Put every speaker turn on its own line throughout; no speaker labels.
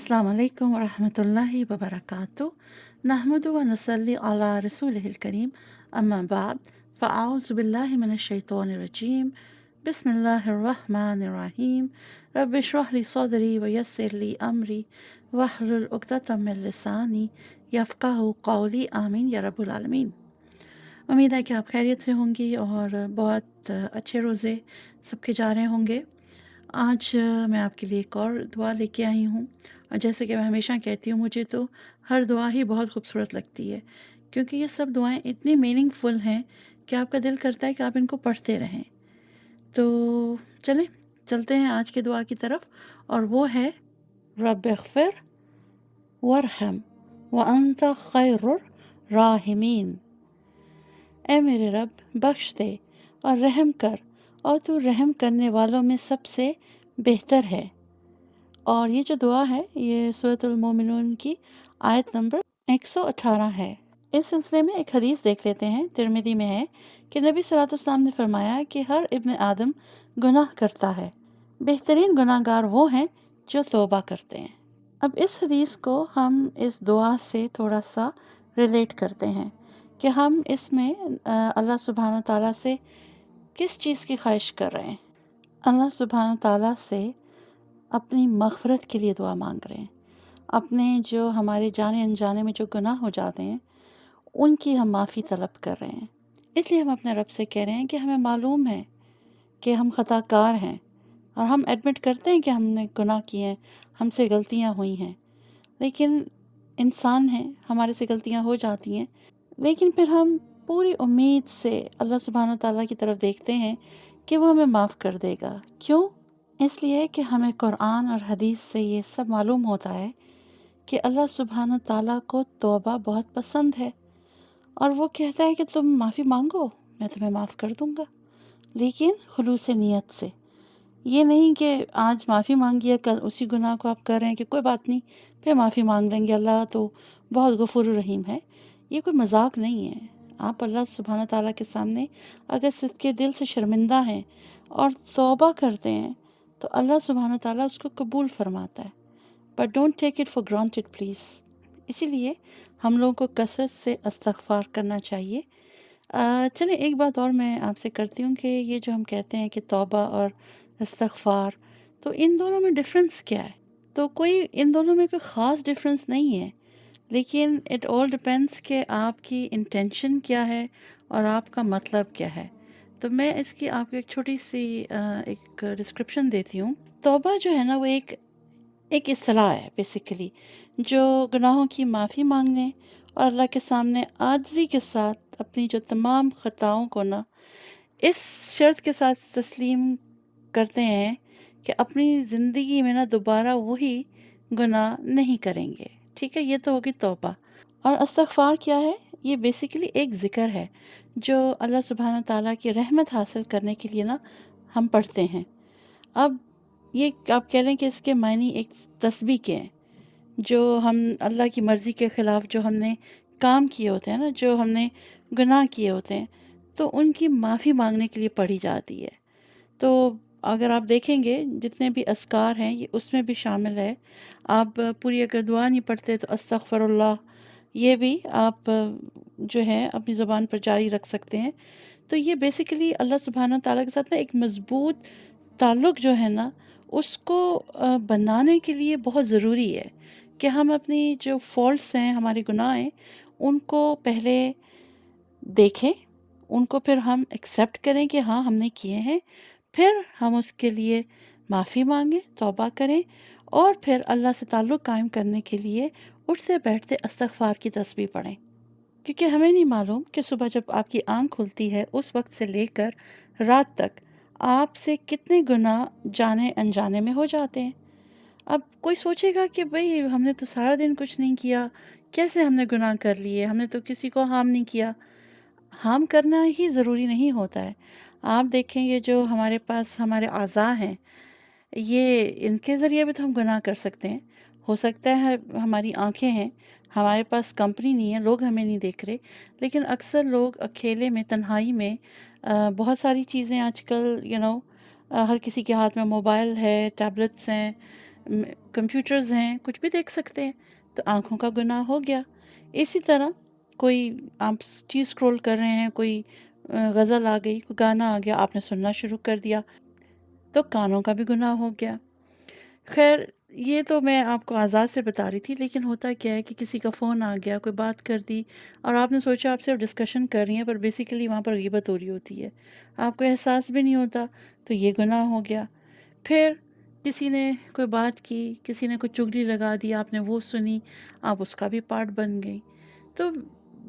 अस्सलाम वालेकुम वरहमतुल्लाहि वबरकातुहू नहमदु व नसल्ली अला रसूलिहिल करीम अम्मा बाद फ़अऊज़ु बिल्लाहि मिनश शैतानिर रजीम बिस्मिल्लाहिर रहमानिर रहीम रब्बि इश्रह ली सदरी व यस्सिर ली अमरी वहलुल उक़दतम मिन लिसानी यफ़क़हू क़ौली आमीन या रब्बुल आलमीन। उम्मीद है कि आप खैरियत से होंगी और बहुत अच्छे रोज़े सबके जा रहे होंगे। आज मैं आपके लिए एक और दुआ लेके आई हूँ और जैसे कि मैं हमेशा कहती हूँ, मुझे तो हर दुआ ही बहुत खूबसूरत लगती है, क्योंकि ये सब दुआएं इतनी मीनिंगफुल हैं कि आपका दिल करता है कि आप इनको पढ़ते रहें। तो चलें, चलते हैं आज की दुआ की तरफ, और वो है रब्बिग़फ़िर वरहम व अंत खैरुर राहिमीन। ऐ मेरे रब, बख्श दे और रहम कर, और तू रहम करने वालों में सबसे बेहतर है। और ये जो दुआ है ये सूरतुल मोमिनून की आयत नंबर 118 है। इस सिलसिले में एक हदीस देख लेते हैं। तिरमिज़ी में है कि नबी सल्लल्लाहु अलैहि वसल्लम ने फरमाया कि हर इब्न आदम गुनाह करता है, बेहतरीन गुनाहगार वो हैं जो तौबा करते हैं। अब इस हदीस को हम इस दुआ से थोड़ा सा रिलेट करते हैं कि हम इसमें अल्लाह सुब्हान ताला से किस चीज़ की ख्वाहिश कर रहे हैं। अल्लाह सुब्हान ताला से अपनी मग़फ़िरत के लिए दुआ मांग रहे हैं। अपने जो हमारे जाने अनजाने में जो गुनाह हो जाते हैं उनकी हम माफ़ी तलब कर रहे हैं। इसलिए हम अपने रब से कह रहे हैं कि हमें मालूम है कि हम ख़ताकार हैं, और हम एडमिट करते हैं कि हमने गुनाह किए हैं, हमसे गलतियाँ हुई हैं। लेकिन इंसान हैं, हमारे से गलतियाँ हो जाती हैं, लेकिन फिर हम पूरी उम्मीद से अल्लाह सुब्हान ताला की तरफ देखते हैं कि वो हमें माफ़ कर देगा। क्यों? इसलिए कि हमें कुरान और हदीस से ये सब मालूम होता है कि अल्लाह सुब्हान ताला को तौबा बहुत पसंद है, और वो कहता है कि तुम माफ़ी मांगो, मैं तुम्हें माफ़ कर दूंगा, लेकिन खुलूस नीयत से। ये नहीं कि आज माफ़ी मांगी है, कल उसी गुनाह को आप कर रहे हैं कि कोई बात नहीं, फिर माफ़ी मांग लेंगे, अल्लाह तो बहुत गफूर रहीम है। ये कोई मजाक नहीं है। आप अल्लाह सुब्हान ताला के सामने अगर सच्चे दिल से शर्मिंदा हैं और तौबा करते हैं तो अल्लाह सुब्हान ताला उसको कबूल फरमाता है। But don't take it for granted please. इसीलिए हम लोगों को कसरत से इस्तग़फ़ार करना चाहिए। चलें, एक बात और मैं आपसे करती हूँ कि ये जो हम कहते हैं कि तौबा और इस्तग़फ़ार, तो इन दोनों में डिफ़रेंस क्या है? तो कोई इन दोनों में कोई ख़ास डिफ़रेंस नहीं है, लेकिन इट ऑल डिपेंड्स कि आपकी इंटेंशन क्या है और आपका मतलब क्या है। तो मैं इसकी आपको एक छोटी सी एक डिस्क्रिप्शन देती हूँ। तौबा जो है ना, वो एक इस्तिलाह है बेसिकली, जो गुनाहों की माफ़ी मांगने और अल्लाह के सामने आजिज़ी के साथ अपनी जो तमाम ख़ताओं को ना इस शर्त के साथ तस्लीम करते हैं कि अपनी ज़िंदगी में ना दोबारा वही गुनाह नहीं करेंगे। ठीक है, ये तो होगी तौबा। और इस्तग़फ़ार क्या है? ये बेसिकली एक ज़िक्र है जो अल्लाह सुब्हान ताला की रहमत हासिल करने के लिए ना हम पढ़ते हैं। अब ये आप कह लें कि इसके मायने एक तस्बीह के हैं, जो हम अल्लाह की मर्ज़ी के ख़िलाफ़ जो हमने काम किए होते हैं ना, जो हमने गुनाह किए होते हैं, तो उनकी माफ़ी मांगने के लिए पढ़ी जाती है। तो अगर आप देखेंगे जितने भी अज़कार हैं ये उसमें भी शामिल है। आप पूरी अगर दुआ नहीं पढ़ते तो अस्तग़फ़िरुल्लाह, ये भी आप जो है अपनी ज़ुबान पर जारी रख सकते हैं। तो ये बेसिकली अल्लाह सुब्हान ताला के साथ ना एक मज़बूत ताल्लुक़ जो है ना, उसको बनाने के लिए बहुत ज़रूरी है कि हम अपनी जो फ़ॉल्ट्स हैं, हमारे गुनाह हैं, उनको पहले देखें, उनको फिर हम एक्सेप्ट करें कि हाँ हमने किए हैं, फिर हम उसके लिए माफ़ी मांगें, तौबा करें, और फिर अल्लाह से ताल्लुक़ कायम करने के लिए उठते बैठते इस्तग़फ़ार की तस्बीह पढ़ें। क्योंकि हमें नहीं मालूम कि सुबह जब आपकी आँख खुलती है उस वक़्त से लेकर रात तक आपसे कितने गुनाह जाने अनजाने में हो जाते हैं। अब कोई सोचेगा कि भई हमने तो सारा दिन कुछ नहीं किया, कैसे हमने गुनाह कर लिए? हमने तो किसी को हार्म नहीं किया। हार्म करना ही ज़रूरी नहीं होता है। आप देखें ये जो हमारे पास हमारे अज़ा हैं, ये इनके ज़रिए भी तो हम गुनाह कर सकते हैं। हो सकता है हमारी आँखें हैं, हमारे पास कंपनी नहीं है, लोग हमें नहीं देख रहे, लेकिन अक्सर लोग अकेले में, तन्हाई में बहुत सारी चीज़ें आजकल हर किसी के हाथ में मोबाइल है, टैबलेट्स हैं, कंप्यूटर्स हैं, कुछ भी देख सकते हैं, तो आँखों का गुनाह हो गया। इसी तरह कोई आप चीज़ स्क्रॉल कर रहे हैं, कोई गज़ल आ गई, कोई गाना आ गया, आपने सुनना शुरू कर दिया, तो कानों का भी गुनाह हो गया। ख़ैर, ये तो मैं आपको आज़ाद से बता रही थी, लेकिन होता क्या है कि किसी का फ़ोन आ गया, कोई बात कर दी और आपने सोचा आप सिर्फ़ डिस्कशन कर रही हैं, पर बेसिकली वहाँ पर ग़ीबत हो रही होती है। आपको एहसास भी नहीं होता, तो ये गुनाह हो गया। फिर किसी ने कोई बात की, किसी ने कोई चुगली लगा दी, आपने वो सुनी, आप उसका भी पार्ट बन गई। तो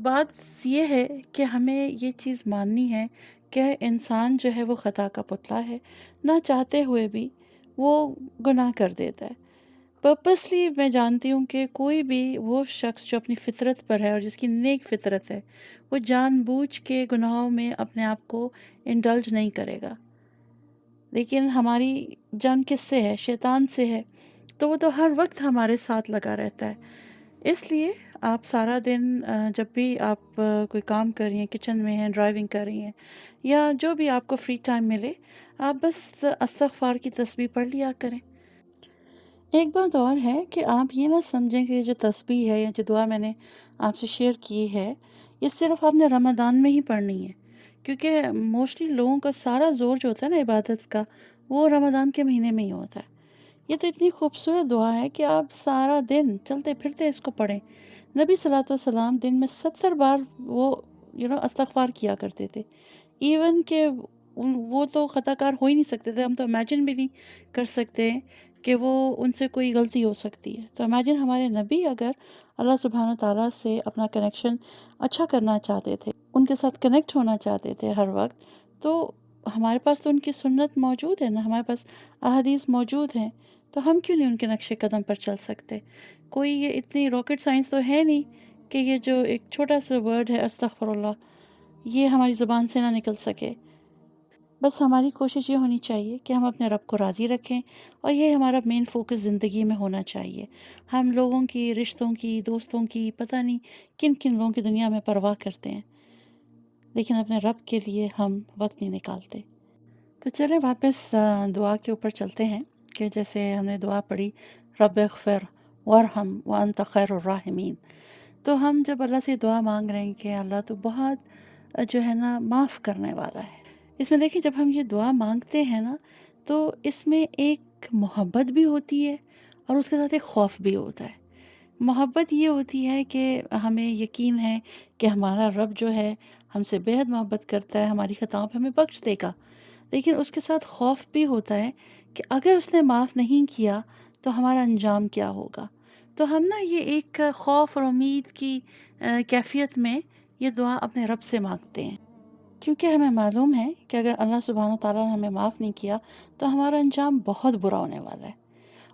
बात ये है कि हमें ये चीज़ माननी है कि इंसान जो है वो ख़ता का पुतला है, ना चाहते हुए भी वो गुनाह कर देता है। पर्पसली मैं जानती हूँ कि कोई भी वो शख्स जो अपनी फ़ितरत पर है और जिसकी नेक फ़ितरत है, वो जानबूझ के गुनाहों में अपने आप को इंडल्ज नहीं करेगा। लेकिन हमारी जंग किससे है? शैतान से है। तो वो तो हर वक्त हमारे साथ लगा रहता है। इसलिए आप सारा दिन जब भी आप कोई काम कर रही हैं, किचन में हैं, ड्राइविंग कर रही हैं या जो भी आपको फ्री टाइम मिले, आप बस इस्तग़फ़ार की तस्बीह पढ़ लिया करें। एक बात और है कि आप ये ना समझें कि ये जो तस्बीह है या जो दुआ मैंने आपसे शेयर की है, ये सिर्फ़ आपने रमज़ान में ही पढ़नी है। क्योंकि मोस्टली लोगों का सारा ज़ोर जो होता है ना इबादत का, वो रमज़ान के महीने में ही होता है। ये तो इतनी खूबसूरत दुआ है कि आप सारा दिन चलते-फिरते इसको पढ़ें। नबी सल्लल्लाहु अलैहि वसल्लम दिन में 70 बार वो इस्तग़फ़ार किया करते थे। इवन कि वो तो ख़ताकार हो ही नहीं सकते थे, हम तो इमेजिन भी नहीं कर सकते कि वो उनसे कोई गलती हो सकती है। तो इमेजिन हमारे नबी अगर अल्लाह सुब्हान तआला से अपना कनेक्शन अच्छा करना चाहते थे, उनके साथ कनेक्ट होना चाहते थे हर वक़्त, तो हमारे पास तो उनकी सुन्नत मौजूद है ना, हमारे पास अहादीस मौजूद हैं, तो हम क्यों नहीं उनके नक्शे कदम पर चल सकते? कोई ये इतनी रॉकेट साइंस तो है नहीं कि ये जो एक छोटा-सा वर्ड है अस्तगफुरुल्लाह, ये हमारी ज़ुबान से ना निकल सके। बस हमारी कोशिश ये होनी चाहिए कि हम अपने रब को राज़ी रखें और ये हमारा मेन फ़ोकस ज़िंदगी में होना चाहिए। हम लोगों की, रिश्तों की, दोस्तों की, पता नहीं किन-किन लोगों की दुनिया में परवाह करते हैं, लेकिन अपने रब के लिए हम वक़्त नहीं निकालते। तो चलें वापस दुआ के ऊपर चलते हैं कि जैसे हमने दुआ पढ़ी, रब्बिग़फ़िर वरहम व अंत खैरुर राहिमीन। तो हम जब अल्लाह से दुआ मांग रहे हैं कि अल्लाह तो बहुत जो है ना माफ़ करने वाला है। इसमें देखिए जब हम ये दुआ मांगते हैं ना, तो इसमें एक मोहब्बत भी होती है और उसके साथ एक खौफ भी होता है। मोहब्बत ये होती है कि हमें यकीन है कि हमारा रब जो है हमसे बेहद मोहब्बत करता है, हमारी ख़ताओं पे हमें बख्श देगा। लेकिन उसके साथ खौफ भी होता है कि अगर उसने माफ़ नहीं किया तो हमारा अंजाम क्या होगा। तो हम ना ये एक खौफ और उम्मीद की कैफ़ियत में ये दुआ अपने रब से मांगते हैं, क्योंकि हमें मालूम है कि अगर अल्लाह सुब्हान तआला ने हमें माफ़ नहीं किया तो हमारा अंजाम बहुत बुरा होने वाला है।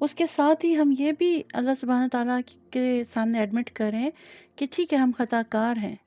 उसके साथ ही हम ये भी अल्लाह सुब्हान तआला के सामने एडमिट करें कि ठीक है हम ख़ताकार हैं,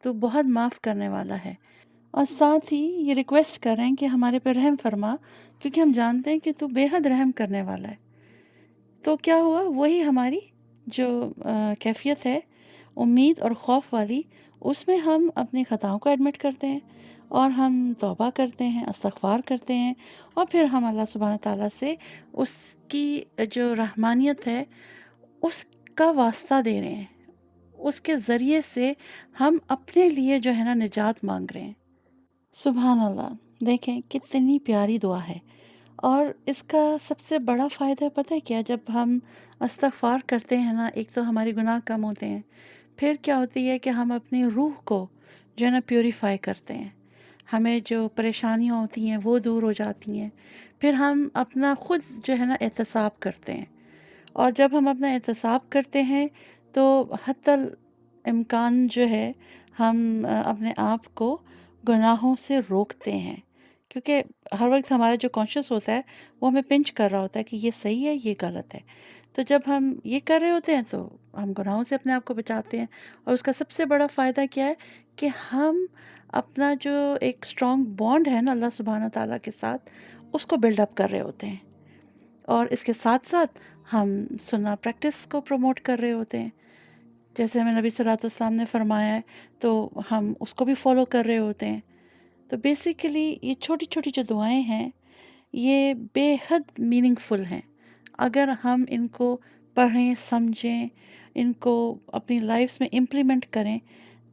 तो बहुत माफ़ करने वाला है। और साथ ही ये रिक्वेस्ट करें कि हमारे पे रहम फरमा, क्योंकि हम जानते हैं कि तू बेहद रहम करने वाला है। तो क्या हुआ, वही हमारी जो कैफ़ियत है उम्मीद और ख़ौफ वाली, उसमें हम अपनी ख़ताओं को एडमिट करते हैं और हम तौबा करते हैं, इस्तग़फ़ार करते हैं और फिर हम अल्लाह सुब्हान तआला से उसकी जो रहमानियत है उसका वास्ता दे रहे हैं। उसके ज़रिए से हम अपने लिए जो है ना निजात माँग रहे हैं। सुभान अल्लाह! देखें कितनी प्यारी दुआ है और इसका सबसे बड़ा फ़ायदा पता है क्या? जब हम इस्तग़फ़ार करते हैं ना, एक तो हमारे गुनाह कम होते हैं, फिर क्या होती है कि हम अपनी रूह को जो है ना प्यूरीफाई करते हैं। हमें जो परेशानियाँ होती हैं वो दूर हो जाती हैं। फिर हम अपना खुद जो है ना एहतसाब करते हैं और जब हम अपना एहतसाब करते हैं तो हत्तल इम्कान जो है हम अपने आप को गुनाहों से रोकते हैं, क्योंकि हर वक्त हमारा जो कॉन्शियस होता है वो हमें पिंच कर रहा होता है कि ये सही है, ये गलत है। तो जब हम ये कर रहे होते हैं तो हम गुनाहों से अपने आप को बचाते हैं और उसका सबसे बड़ा फ़ायदा क्या है कि हम अपना जो एक स्ट्रॉन्ग बॉन्ड है ना अल्लाह सुब्हान तआला के साथ, उसको बिल्डअप कर रहे होते हैं और इसके साथ-साथ हम सुन्ना प्रैक्टिस को प्रमोट कर रहे होते हैं। जैसे हमें नबी सल्लल्लाहु अलैहि वसल्लम ने फरमाया है, तो हम उसको भी फ़ॉलो कर रहे होते हैं। तो बेसिकली ये छोटी-छोटी जो दुआएँ हैं, ये बेहद मीनिंगफुल हैं। अगर हम इनको पढ़ें, समझें, इनको अपनी लाइफ्स में इम्प्लीमेंट करें,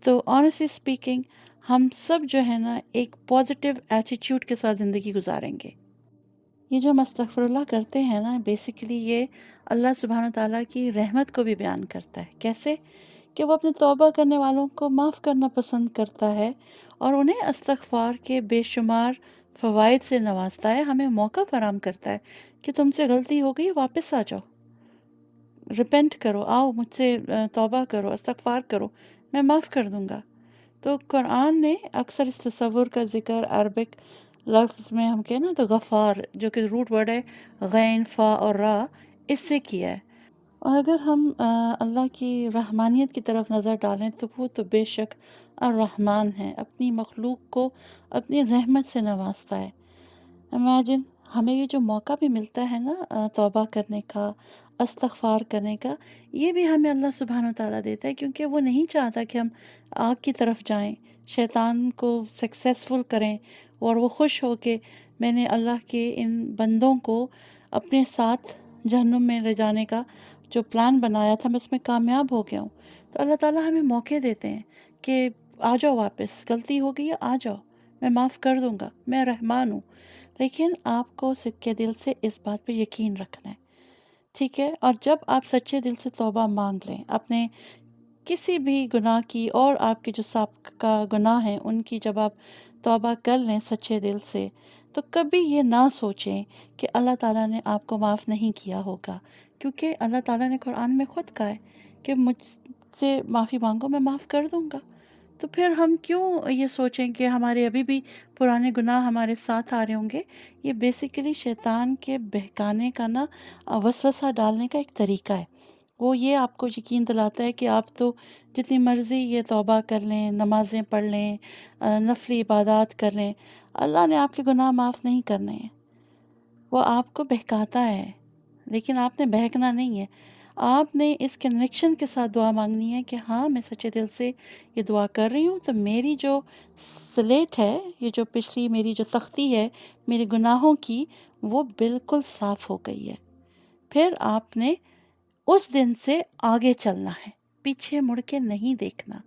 तो ऑनेस्टली स्पीकिंग हम सब जो है ना एक पॉजिटिव एटीट्यूड के साथ ज़िंदगी गुजारेंगे। ये जो हम अस्तगफिरुल्लाह करते हैं ना, बेसिकली ये अल्लाह सुब्हान ताला की रहमत को भी बयान करता है। कैसे? कि वो अपने तौबा करने वालों को माफ़ करना पसंद करता है और उन्हें इस्तग़फ़ार के बेशुमार फ़वाइद से नवाज़ता है, हमें मौका फ़राहम करता है कि तुमसे गलती हो गई, वापस आ जाओ, रिपेंट करो, आओ मुझसे तौबा करो, इस्तग़फ़ार करो, मैं माफ़ कर दूँगा। तो कुरान ने अक्सर इस तसव्वुर का ज़िक्र अरबिक लफ्ज़ में हम कहें ना तो गफ़ार, जो कि रूट वर्ड है गैन, फ़ा और रा, इससे किया है। और अगर हम अल्लाह की रहमानियत की तरफ नज़र डालें तो वो तो बेशक अर्रहमान है, अपनी मखलूक को अपनी रहमत से नवाजता है। इमेजिन हमें ये जो मौका भी मिलता है ना तौबा करने का, इस्तग़फ़ार करने का, ये भी हमें अल्लाह सुब्हान व तआला देता है क्योंकि वो नहीं चाहता कि हम आग की तरफ जाएं, शैतान को सक्सेसफुल करें और वो खुश हो के मैंने अल्लाह के इन बंदों को अपने साथ जहन्नुम में ले जाने का जो प्लान बनाया था मैं उसमें कामयाब हो गया हूँ। तो अल्लाह ताला हमें मौके देते हैं कि आ जाओ वापस, गलती हो गई है आ जाओ, मैं माफ़ कर दूँगा, मैं रहमान हूँ। लेकिन आपको सच्चे दिल से इस बात पे यकीन रखना है, ठीक है? और जब आप सच्चे दिल से तौबा माँग लें, अपने किसी भी गुनाह की और आपके जो साबिक़ा गुनाह हैं, उनकी जब आप तौबा कर लें सच्चे दिल से, तो कभी ये ना सोचें कि अल्लाह ताला ने आपको माफ़ नहीं किया होगा। क्योंकि अल्लाह ताला ने कुरान में खुद कहा है कि मुझसे माफ़ी माँगो, मैं माफ़ कर दूँगा। तो फिर हम क्यों ये सोचें कि हमारे अभी भी पुराने गुनाह हमारे साथ आ रहे होंगे। ये बेसिकली शैतान के बहकाने का ना वसवसा डालने का एक तरीका है। वो ये आपको यकीन दिलाता है कि आप तो जितनी मर्ज़ी ये तौबा कर लें, नमाज़ें पढ़ लें, नफ़िल इबादत कर लें, अल्लाह ने आपके गुनाह माफ़ नहीं करने हैं। वो आपको बहकाता है, लेकिन आपने बहकना नहीं है। आपने इस कन्विक्शन के साथ दुआ माँगनी है कि हाँ, मैं सच्चे दिल से ये दुआ कर रही हूँ, तो मेरी जो स्लेट है, ये जो पिछली मेरी जो तख़्ती है, मेरे गुनाहों की, वो बिल्कुल साफ़ हो गई है। फिर आपने उस दिन से आगे चलना है, पीछे मुड़ के नहीं देखना।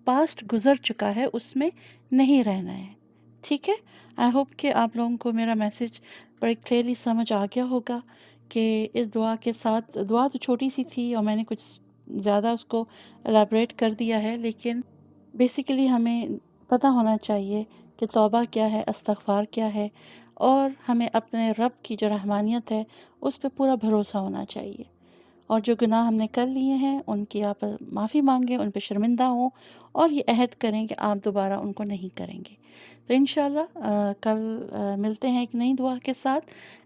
पास्ट गुज़र चुका है, उसमें नहीं रहना है। ठीक है? आई होप कि आप लोगों को मेरा मैसेज बड़े क्लियरली समझ आ गया होगा कि इस दुआ के साथ, दुआ तो छोटी-सी थी और मैंने कुछ ज़्यादा उसको एलैबोरेट कर दिया है, लेकिन बेसिकली हमें पता होना चाहिए कि तौबा क्या है, इस्तग़फ़ार क्या है और हमें अपने रब की जो रहमानियत है, उस पे पूरा भरोसा होना चाहिए। और जो गुनाह हमने कर लिए हैं उनकी आप माफ़ी मांगें, उन पे शर्मिंदा हों और ये अहद करें कि आप दोबारा उनको नहीं करेंगे। तो इंशाल्लाह कल मिलते हैं एक नई दुआ के साथ।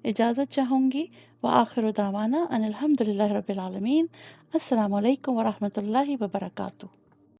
इजाज़त चाहूँगी। व आखिर दावाना अनिल हम्दुलिल्लाहि रब्बिल आलमीन। अस्सलामु अलैकुम व रहमतुल्लाहि व बरकातुहू।